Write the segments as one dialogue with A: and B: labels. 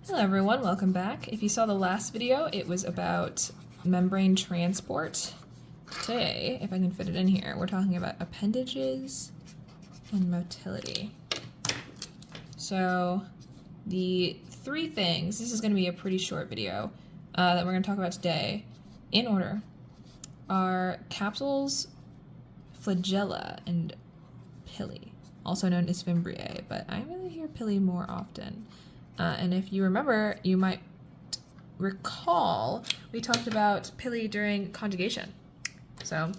A: Hello everyone, welcome back. If you saw the last video, it was about membrane transport. Today, if I can fit it in here, we're talking about appendages and motility. So the three things, this is going to be a pretty short video that we're going to talk about today, in order, are capsules, flagella, and Pili, also known as Fimbriae, but I really hear Pili more often. And if you remember, you might recall we talked about Pili during conjugation. So,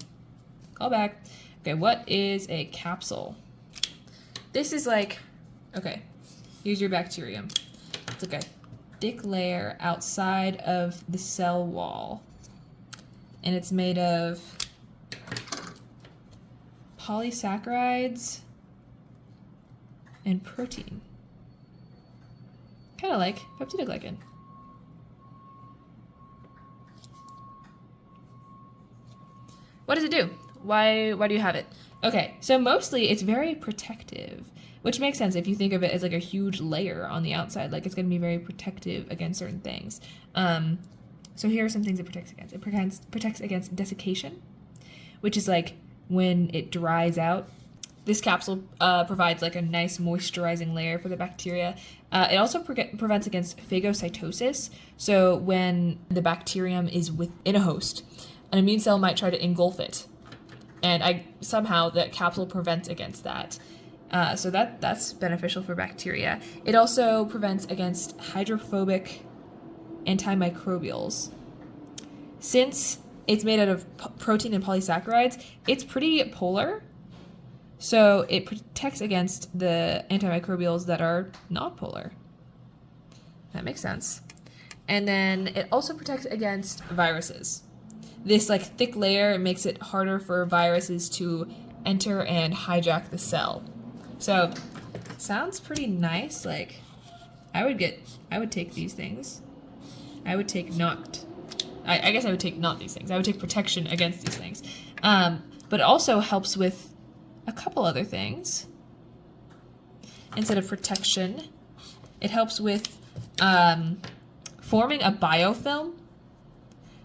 A: call back. Okay, what is a capsule? This is like, okay, here's your bacterium. It's like a thick layer outside of the cell wall. And it's made of polysaccharides and protein. Kind of like peptidoglycan. What does it do? Why do you have it? Okay, so mostly it's very protective, which makes sense if you think of it as like a huge layer on the outside, like it's going to be very protective against certain things. So here are some things it protects against. It protects against desiccation, which is like when it dries out. This capsule provides like a nice moisturizing layer for the bacteria. It also prevents against phagocytosis. So when the bacterium is within a host, an immune cell might try to engulf it. And somehow that capsule prevents against that. So that's beneficial for bacteria. It also prevents against hydrophobic antimicrobials. Since it's made out of protein and polysaccharides, it's pretty polar. So it protects against the antimicrobials that are not polar. That makes sense. And then it also protects against viruses. This like thick layer makes it harder for viruses to enter and hijack the cell. So sounds pretty nice. Like I would take these things. I would take I guess I would take not these things. I would take protection against these things. But it also helps with a couple other things. Instead of protection, it helps with forming a biofilm.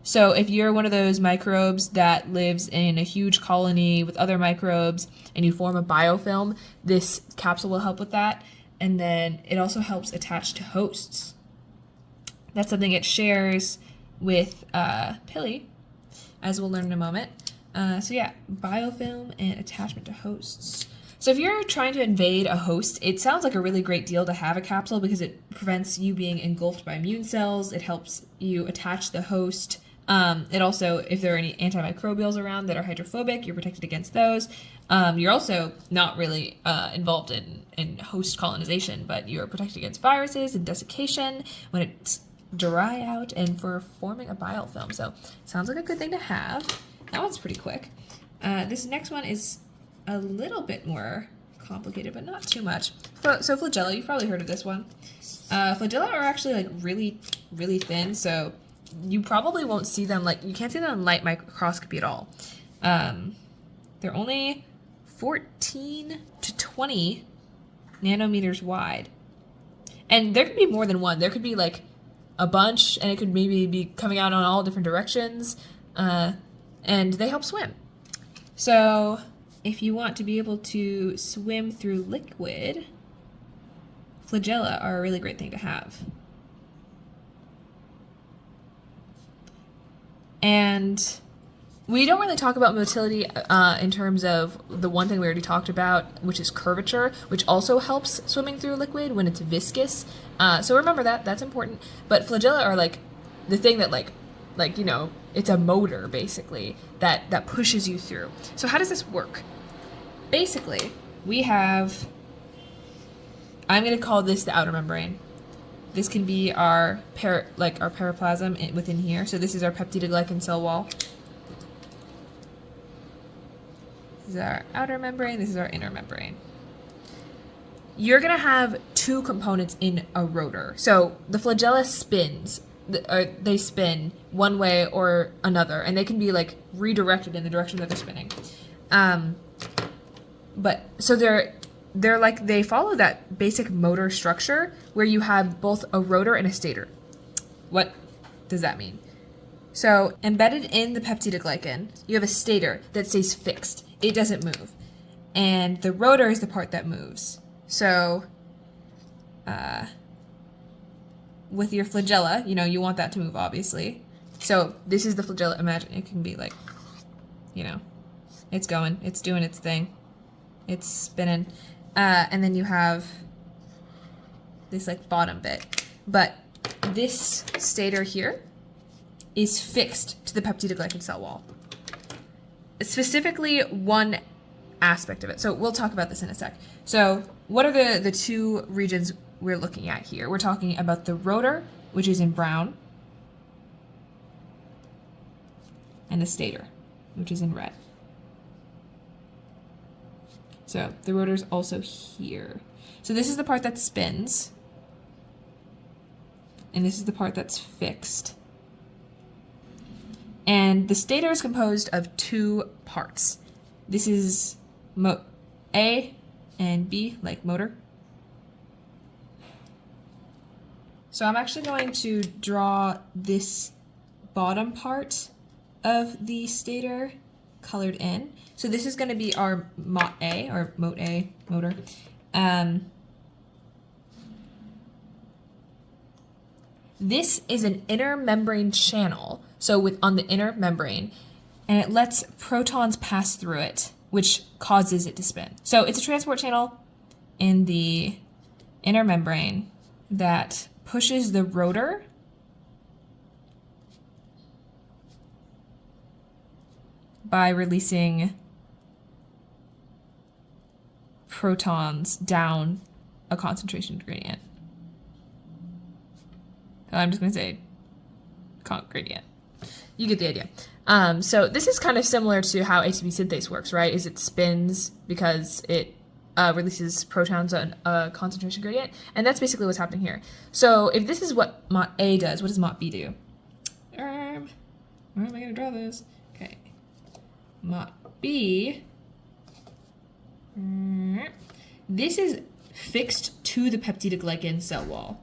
A: So if you're one of those microbes that lives in a huge colony with other microbes and you form a biofilm, this capsule will help with that. And then it also helps attach to hosts. That's something it shares with Pili, as we'll learn in a moment. So yeah, biofilm and attachment to hosts. So if you're trying to invade a host, it sounds like a really great deal to have a capsule because it prevents you being engulfed by immune cells. It helps you attach the host. It also, if there are any antimicrobials around that are hydrophobic, you're protected against those. You're also not really involved in host colonization, but you're protected against viruses and desiccation when it's dry out and for forming a biofilm. So sounds like a good thing to have. That one's pretty quick. This next one is a little bit more complicated, but not too much. So flagella, you've probably heard of this one. Flagella are actually like really, really thin, so you probably won't see them, like you can't see them in light microscopy at all. They're only 14 to 20 nanometers wide. And there could be more than one. There could be like a bunch, and it could maybe be coming out on all different directions. And they help swim. So if you want to be able to swim through liquid, flagella are a really great thing to have. And we don't really talk about motility in terms of the one thing we already talked about, which is curvature, which also helps swimming through liquid when it's viscous. So remember that, that's important. But flagella are like the thing that like, you know, it's a motor basically that pushes you through. So how does this work? Basically, we have, I'm going to call this the outer membrane. This can be our paraplasm within here. So this is our peptidoglycan cell wall. This is our outer membrane. This is our inner membrane. You're going to have two components in a rotor. So the flagella spins. They spin one way or another, and they can be like redirected in the direction that they're spinning. But so they're like, they follow that basic motor structure where you have both a rotor and a stator. What does that mean? So embedded in the peptidoglycan, you have a stator that stays fixed. It doesn't move. And the rotor is the part that moves. So with your flagella, you know, you want that to move, obviously. So this is the flagella. Imagine it can be like, you know, it's going, it's doing its thing. It's spinning. And then you have this like bottom bit. But this stator here is fixed to the peptidoglycan cell wall. Specifically one aspect of it. So we'll talk about this in a sec. So what are the two regions we're looking at here? We're talking about the rotor, which is in brown, and the stator, which is in red. So the rotor is also here. So this is the part that spins, and this is the part that's fixed. And the stator is composed of two parts. This is A and B, like motor. So I'm actually going to draw this bottom part of the stator colored in. So this is going to be our mot A, or mot A, motor. This is an inner membrane channel, so on the inner membrane, and it lets protons pass through it, which causes it to spin. So it's a transport channel in the inner membrane that pushes the rotor by releasing protons down a concentration gradient. I'm just going to say gradient. You get the idea. So this is kind of similar to how ATP synthase works, right? Is it spins because it releases protons on a concentration gradient, and that's basically what's happening here. So if this is what mot A does, what does mot B do? Where am I going to draw this? Okay. Mot B. This is fixed to the peptidoglycan cell wall.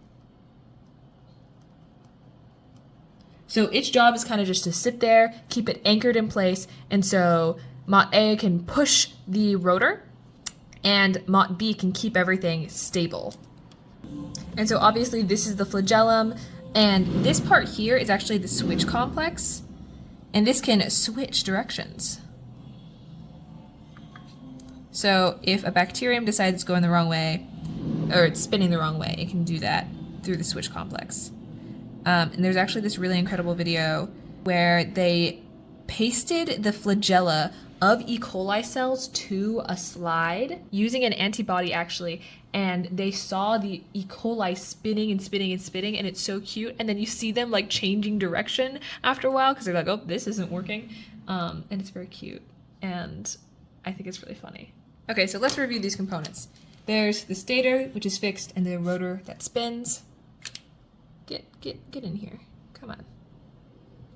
A: So its job is kind of just to sit there, keep it anchored in place, and so mot A can push the rotor, and mot B can keep everything stable. And so obviously this is the flagellum, and this part here is actually the switch complex, and this can switch directions. So if a bacterium decides it's going the wrong way, or it's spinning the wrong way, it can do that through the switch complex. And there's actually this really incredible video where they pasted the flagella of E. coli cells to a slide using an antibody actually, and they saw the E. coli spinning and spinning and spinning, and it's so cute. And then you see them like changing direction after a while because they're like, oh, this isn't working. And it's very cute, and I think it's really funny. Okay, so let's review these components. There's the stator, which is fixed, and the rotor that spins. Get in here. Come on.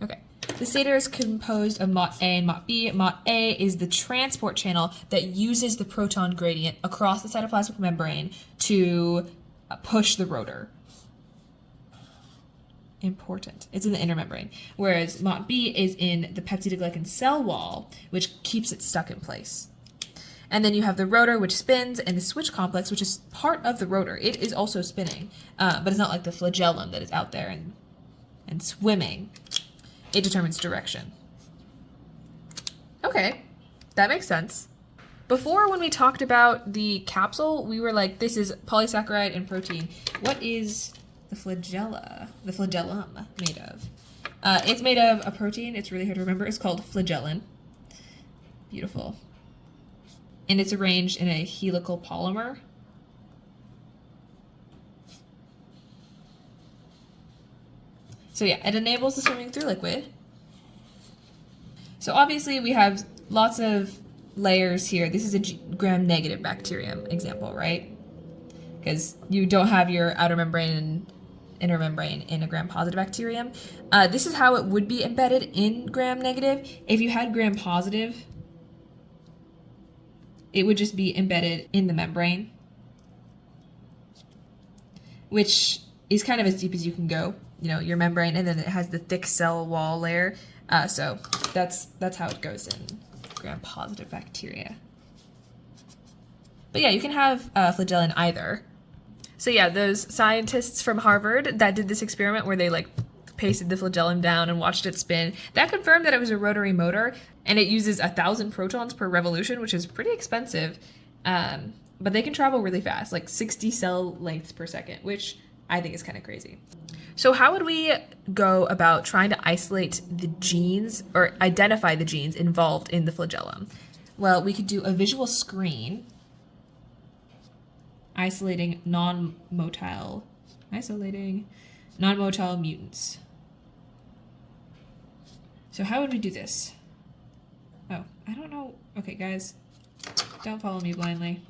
A: Okay. The stator is composed of mot A and mot B. Mot A is the transport channel that uses the proton gradient across the cytoplasmic membrane to push the rotor. Important. It's in the inner membrane. Whereas mot B is in the peptidoglycan cell wall, which keeps it stuck in place. And then you have the rotor, which spins, and the switch complex, which is part of the rotor. It is also spinning, but it's not like the flagellum that is out there and swimming. It determines direction. Okay, that makes sense. Before, when we talked about the capsule, we were like, this is polysaccharide and protein. What is the flagellum made of? It's made of a protein. It's really hard to remember. It's called flagellin. Beautiful. And it's arranged in a helical polymer. So yeah, it enables the swimming through liquid. So obviously we have lots of layers here. This is a gram-negative bacterium example, right? Because you don't have your outer membrane and inner membrane in a gram-positive bacterium. This is how it would be embedded in gram-negative. If you had gram-positive, it would just be embedded in the membrane. which is kind of as deep as you can go, you know, your membrane, and then it has the thick cell wall layer. So that's how it goes in gram-positive bacteria. But yeah, you can have flagella in either. So yeah, those scientists from Harvard that did this experiment where they like pasted the flagellum down and watched it spin, that confirmed that it was a rotary motor, and it uses 1,000 protons per revolution, which is pretty expensive. But they can travel really fast, like 60 cell lengths per second, which I think is kind of crazy. So how would we go about trying to isolate the genes or identify the genes involved in the flagellum? Well, we could do a visual screen isolating non-motile mutants. So how would we do this? Oh, I don't know. Okay, guys, don't follow me blindly.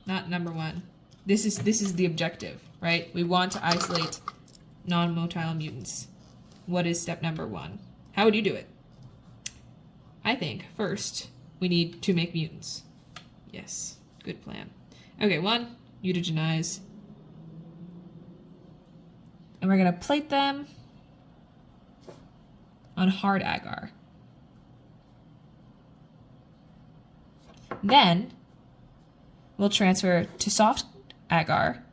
A: Not number one. This is the objective, right? We want to isolate non-motile mutants. What is step number one? How would you do it? I think first we need to make mutants. Yes, good plan. Okay, one, mutagenize. And we're gonna plate them on hard agar. Then we'll transfer to soft agar.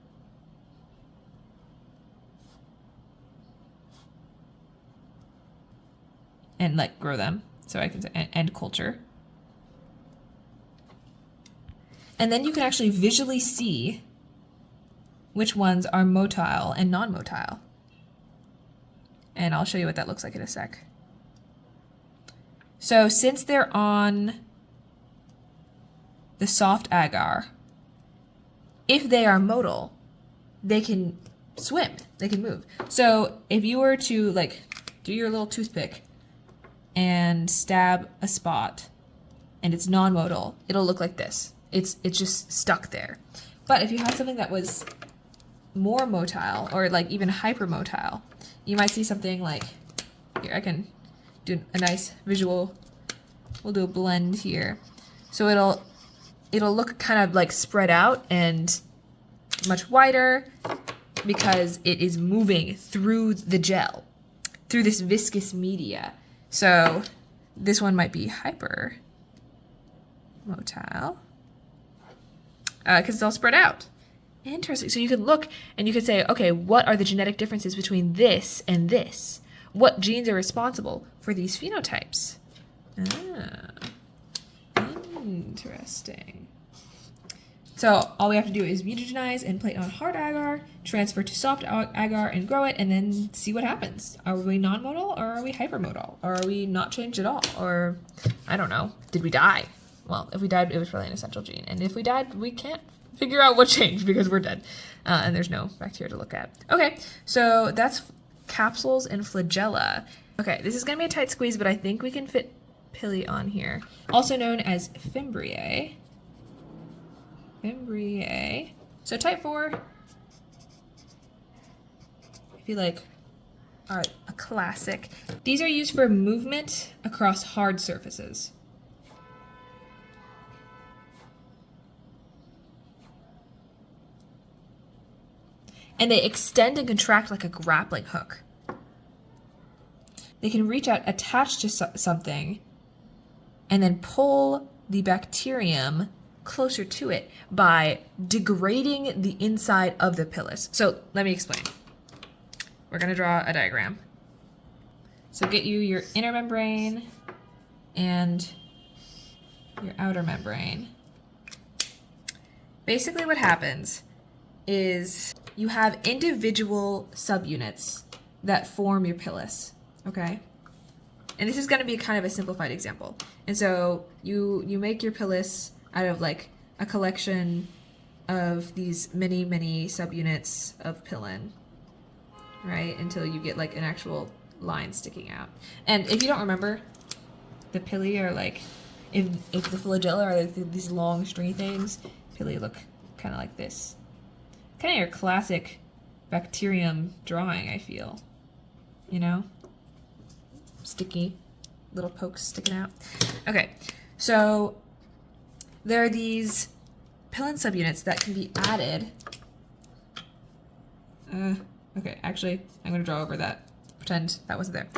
A: And like grow them, so I can say end culture. And then you can actually visually see which ones are motile and non-motile. And I'll show you what that looks like in a sec. So since they're on the soft agar, if they are motile, they can swim, they can move. So if you were to like do your little toothpick and stab a spot and it's non-motile, it'll look like this. It's just stuck there. But if you had something that was more motile or like even hypermotile, you might see something like here. I can do a nice visual. We'll do a blend here. So it'll look kind of like spread out and much wider because it is moving through the gel, through this viscous media. So this one might be hypermotile because it's all spread out. Interesting. So you could look and you could say, okay, what are the genetic differences between this and this? What genes are responsible for these phenotypes? Interesting. So all we have to do is mutagenize and plate on hard agar, transfer to soft agar and grow it, and then see what happens. Are we non-motile or are we hypermotile? Or are we not changed at all? Or, I don't know, did we die? Well, if we died, it was probably an essential gene. And if we died, we can't figure out what changed because we're dead. And there's no bacteria to look at. Okay, so that's capsules and flagella. Okay, this is going to be a tight squeeze, but I think we can fit Pili on here. Also known as Fimbriae. Fimbriae. So type 4, I feel like are a classic. These are used for movement across hard surfaces. And they extend and contract like a grappling hook. They can reach out, attach to something, and then pull the bacterium closer to it by degrading the inside of the pilus. So let me explain. We're going to draw a diagram. So get you your inner membrane and your outer membrane. Basically what happens is you have individual subunits that form your pilus, okay? And this is going to be kind of a simplified example. And so you make your pilus out of like a collection of these many subunits of pilin, right? Until you get like an actual line sticking out. And if you don't remember, the pili are like, if the flagella are like these long stringy things, pili look kind of like this. Kind of your classic bacterium drawing, I feel. You know? Sticky little pokes sticking out. Okay, so there are these pilin subunits that can be added Okay, actually, I'm gonna draw over that. Pretend that wasn't there.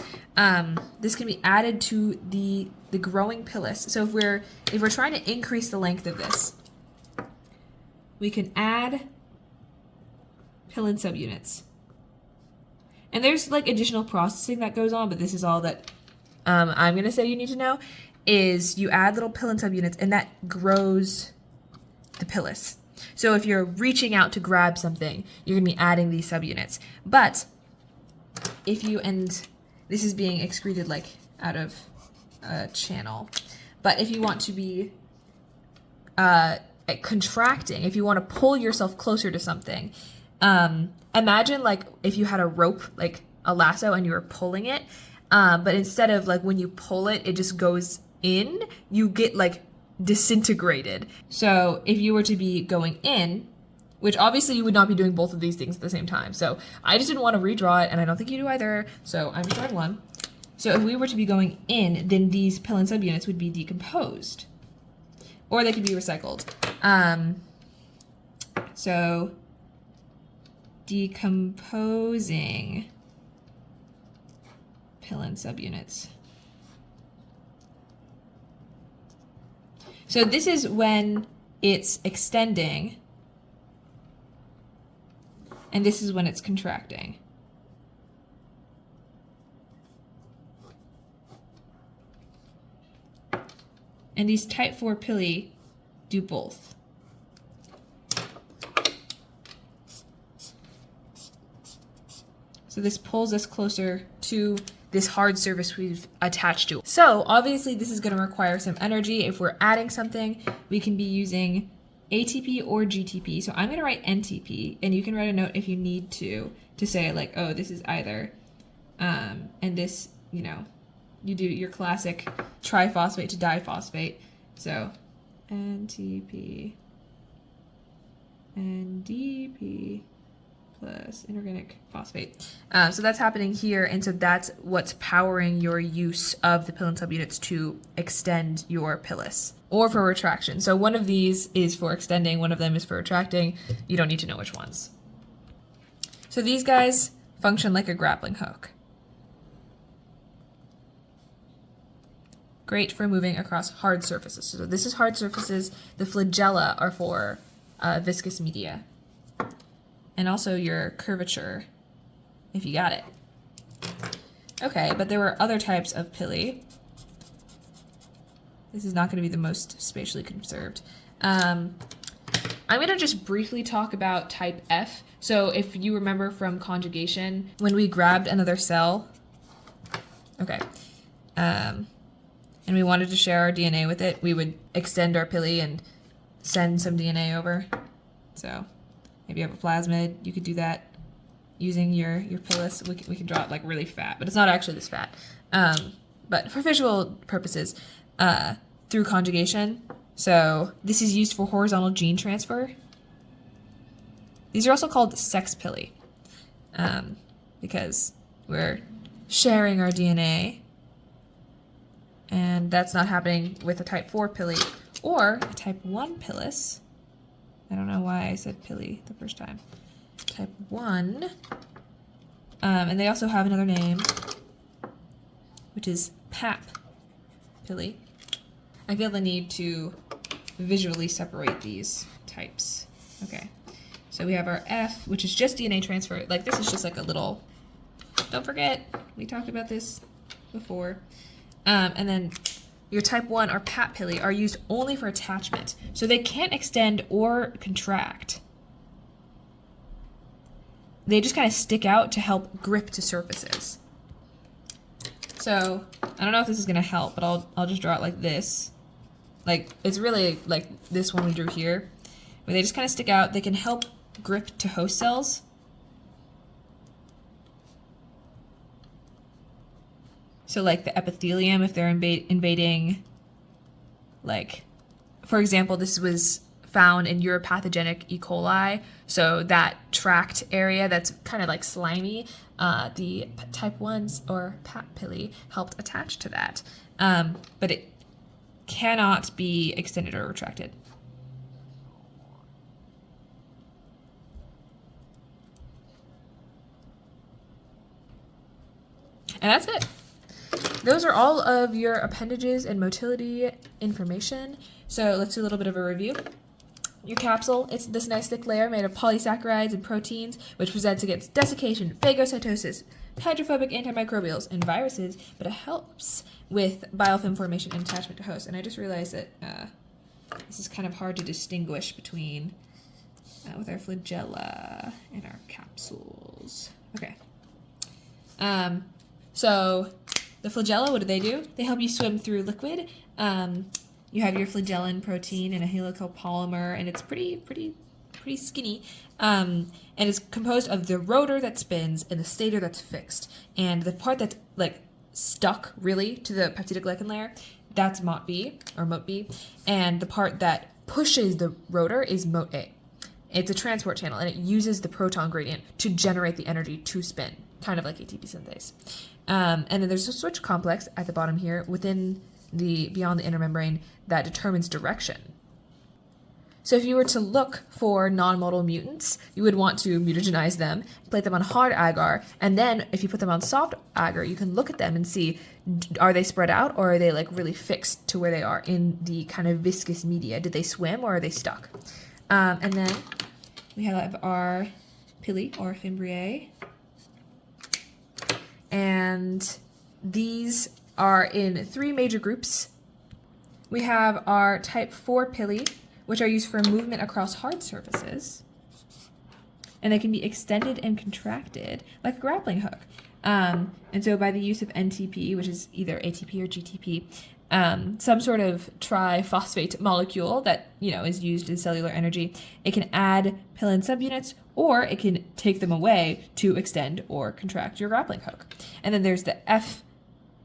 A: This can be added to the growing pilus. So if we're trying to increase the length of this, we can add pilin subunits. And there's like additional processing that goes on, but this is all that I'm gonna say you need to know is you add little pilin subunits and that grows the pilus. So if you're reaching out to grab something, you're gonna be adding these subunits. But if you, and this is being excreted like out of a channel, but if you want to be contracting, if you want to pull yourself closer to something, imagine like if you had a rope, like a lasso, and you were pulling it, but instead of like when you pull it, it just goes in, you get like disintegrated. So if you were to be going in, which obviously you would not be doing both of these things at the same time. So I just didn't want to redraw it, and I don't think you do either. So I'm just drawing one. So if we were to be going in, then these pilin subunits would be decomposed, or they could be recycled. So decomposing pilin subunits. So this is when it's extending, and this is when it's contracting. And these type 4 pili do both. So this pulls us closer to this hard surface we've attached to. So obviously this is going to require some energy. If we're adding something, we can be using ATP or GTP. So I'm going to write NTP, and you can write a note if you need to say like, oh, this is either, and this, you know, you do your classic triphosphate to diphosphate. So NTP and DP plus inorganic phosphate. So that's happening here, and so that's what's powering your use of the pilin subunits to extend your pilus, or for retraction. So one of these is for extending, one of them is for retracting. You don't need to know which ones. So these guys function like a grappling hook. Great for moving across hard surfaces. So this is hard surfaces. The flagella are for viscous media. And also your curvature, if you got it. Okay, but there were other types of pili. This is not going to be the most spatially conserved. I'm going to just briefly talk about type F. So if you remember from conjugation, when we grabbed another cell, okay, and we wanted to share our DNA with it, we would extend our pili and send some DNA over. So maybe you have a plasmid, you could do that using your pilus. We can draw it like really fat, but it's not actually this fat. But for visual purposes, through conjugation. So this is used for horizontal gene transfer. These are also called sex pili, because we're sharing our DNA, and that's not happening with a type 4 pili or a type 1 pilus. I don't know why I said pili the first time. Type 1. And they also have another name, which is pap pili. I feel the need to visually separate these types. Okay, so we have our F, which is just DNA transfer. Like this is just like a little, don't forget, we talked about this before. And then your type 1 or pap pili are used only for attachment. So they can't extend or contract. They just kind of stick out to help grip to surfaces. So I don't know if this is going to help, but I'll just draw it like this. Like it's really like this one we drew here, where they just kind of stick out. They can help grip to host cells. So like the epithelium, if they're invading, like, for example, this was found in uropathogenic E. coli. So that tract area that's kind of like slimy, the type 1s or pap pili helped attach to that. But it cannot be extended or retracted. And that's it. Those are all of your appendages and motility information. So let's do a little bit of a review. Your capsule, it's this nice thick layer made of polysaccharides and proteins, which presents against desiccation, phagocytosis, hydrophobic antimicrobials, and viruses, but it helps with biofilm formation and attachment to hosts. And I just realized that this is kind of hard to distinguish between with our flagella and our capsules. Okay. So the flagella, what do? They help you swim through liquid. You have your flagellin protein and a helical polymer, and it's pretty skinny. And it's composed of the rotor that spins and the stator that's fixed. And the part that's like stuck really to the peptidoglycan layer, that's MOT B or MOT B. And the part that pushes the rotor is MOT A. It's a transport channel, and it uses the proton gradient to generate the energy to spin, kind of like ATP synthase. And then there's a switch complex at the bottom here beyond the inner membrane that determines direction. So if you were to look for non-modal mutants, you would want to mutagenize them, plate them on hard agar, and then if you put them on soft agar, you can look at them and see, are they spread out or are they like really fixed to where they are in the kind of viscous media? Did they swim or are they stuck? And then we have our Pili or Fimbriae. And these are in 3 major groups. We have our type 4 Pili, which are used for movement across hard surfaces. And they can be extended and contracted like a grappling hook. And so by the use of NTP, which is either ATP or GTP, some sort of triphosphate molecule that is used in cellular energy, it can add pilin subunits, or it can take them away to extend or contract your grappling hook. And then there's the F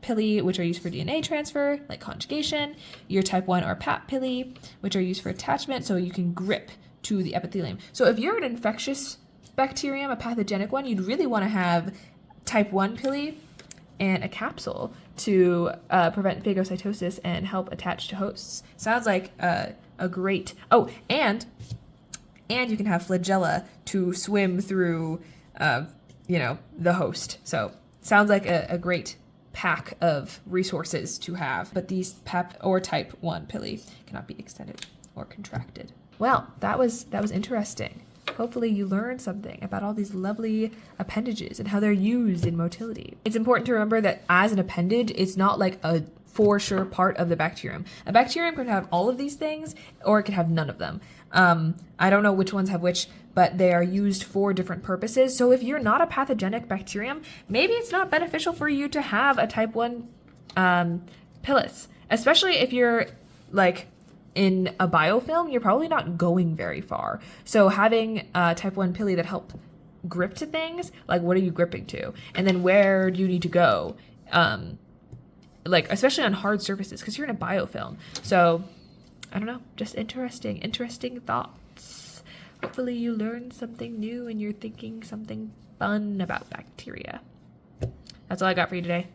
A: Pili, which are used for DNA transfer, like conjugation, your type 1 or PAP Pili, which are used for attachment, so you can grip to the epithelium. So if you're an infectious bacterium, a pathogenic one, you'd really want to have type 1 Pili and a capsule to prevent phagocytosis and help attach to hosts. Sounds like a great... Oh, and you can have flagella to swim through, the host. So sounds like a great pack of resources to have. But these PEP or type 1 Pili cannot be extended or contracted. Well, that was interesting. Hopefully you learned something about all these lovely appendages and how they're used in motility. It's important to remember that as an appendage, it's not like a for sure part of the bacterium. A bacterium can have all of these things, or it could have none of them. I don't know which ones have which, but they are used for different purposes. So if you're not a pathogenic bacterium, maybe it's not beneficial for you to have a type 1 Pilis, especially if you're like in a biofilm, you're probably not going very far. So having type 1 Pili that help grip to things, like what are you gripping to? And then where do you need to go? Like especially on hard surfaces, because you're in a biofilm. So I don't know, just interesting thoughts. Hopefully you learned something new and you're thinking something fun about bacteria. That's all I got for you today.